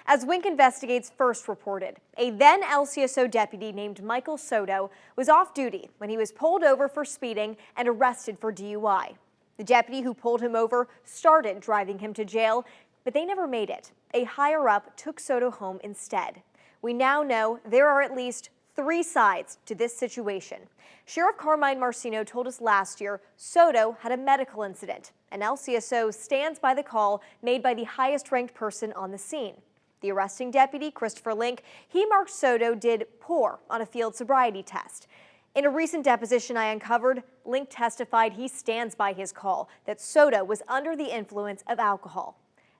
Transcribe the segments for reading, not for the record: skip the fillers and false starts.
As Wink Investigates first reported, a then LCSO deputy named Michael Soto was off duty when he was pulled over for speeding and arrested for DUI. The deputy who pulled him over started driving him to jail, but they never made it. A higher-up took Soto home instead. We now know there are at least 3 sides to this situation. Sheriff Carmine Marcino told us last year Soto had a medical incident, and LCSO stands by the call made by the highest-ranked person on the scene. The arresting deputy, Christopher Link, he marked Soto did poor on a field sobriety test. In a recent deposition I uncovered, Link testified he stands by his call that Soto was under the influence of alcohol.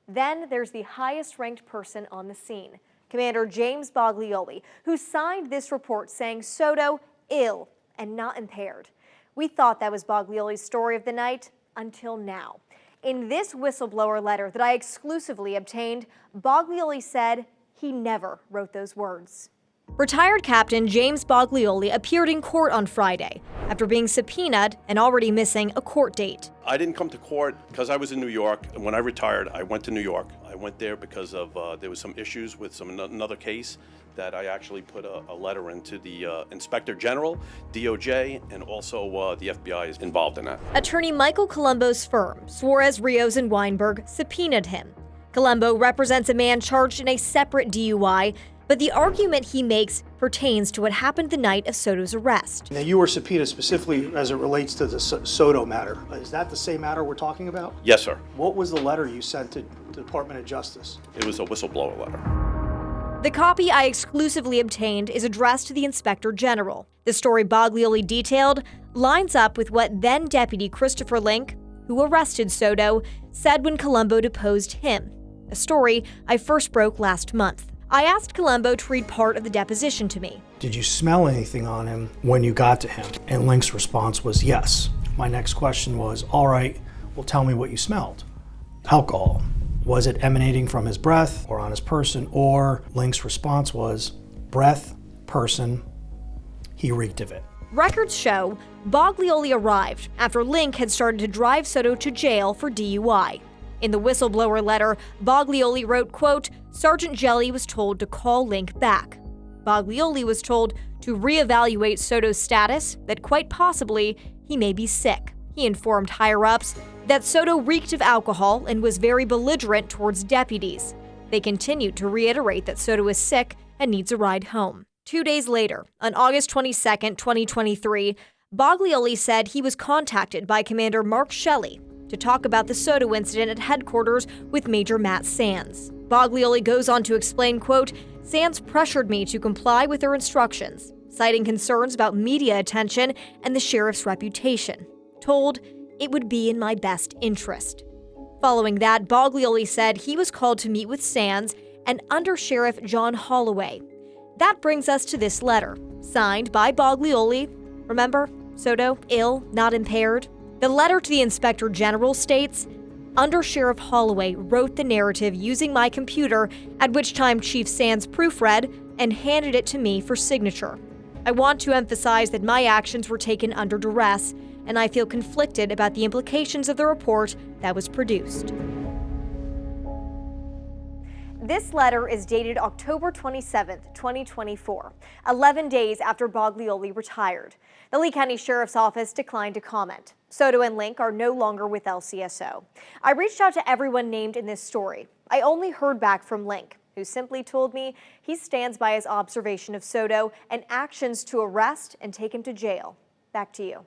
Then there's the highest-ranked person on the scene, Commander James Baglioli, who signed this report saying Soto ill and not impaired. We thought that was Baglioli's story of the night until now. In this whistleblower letter that I exclusively obtained, Baglioli said he never wrote those words. Retired Captain James Baglioli appeared in court on Friday after being subpoenaed and already missing a court date. I didn't come to court because I was in New York, and when I retired, I went to New York. I went there because of there was some issues with another case that I actually put a letter into the Inspector General, DOJ, and also the FBI is involved in that. Attorney Michael Colombo's firm, Suarez, Rios, and Weinberg, subpoenaed him. Colombo represents a man charged in a separate DUI, but the argument he makes pertains to what happened the night of Soto's arrest. Now, you were subpoenaed specifically as it relates to the Soto matter. Is that the same matter we're talking about? Yes, sir. What was the letter you sent to the Department of Justice? It was a whistleblower letter. The copy I exclusively obtained is addressed to the Inspector General. The story Baglioli detailed lines up with what then Deputy Christopher Link, who arrested Soto, said when Colombo deposed him, a story I first broke last month. I asked Colombo to read part of the deposition to me. Did you smell anything on him when you got to him? And Link's response was yes. My next question was, all right, well, tell me what you smelled. Alcohol. Was it emanating from his breath or on his person? Or Link's response was breath, person, he reeked of it. Records show Baglioli arrived after Link had started to drive Soto to jail for DUI. In the whistleblower letter, Baglioli wrote, quote, Sergeant Jelly was told to call Link back. Baglioli was told to reevaluate Soto's status, that quite possibly he may be sick. He informed higher-ups that Soto reeked of alcohol and was very belligerent towards deputies. They continued to reiterate that Soto is sick and needs a ride home. 2 days later, on August 22, 2023, Baglioli said he was contacted by Commander Mark Shelley to talk about the Soto incident at headquarters with Major Matt Sands. Baglioli goes on to explain, quote, Sands pressured me to comply with her instructions, citing concerns about media attention and the sheriff's reputation. Told it would be in my best interest. Following that, Baglioli said he was called to meet with Sands and Under Sheriff John Holloway. That brings us to this letter, signed by Baglioli. Remember, Soto, ill, not impaired? The letter to the Inspector General states, Under Sheriff Holloway wrote the narrative using my computer, at which time Chief Sands proofread and handed it to me for signature. I want to emphasize that my actions were taken under duress, and I feel conflicted about the implications of the report that was produced. This letter is dated October 27, 2024, 11 days after Baglioli retired. The Lee County Sheriff's Office declined to comment. Soto and Link are no longer with LCSO. I reached out to everyone named in this story. I only heard back from Link, who simply told me he stands by his observation of Soto and actions to arrest and take him to jail. Back to you.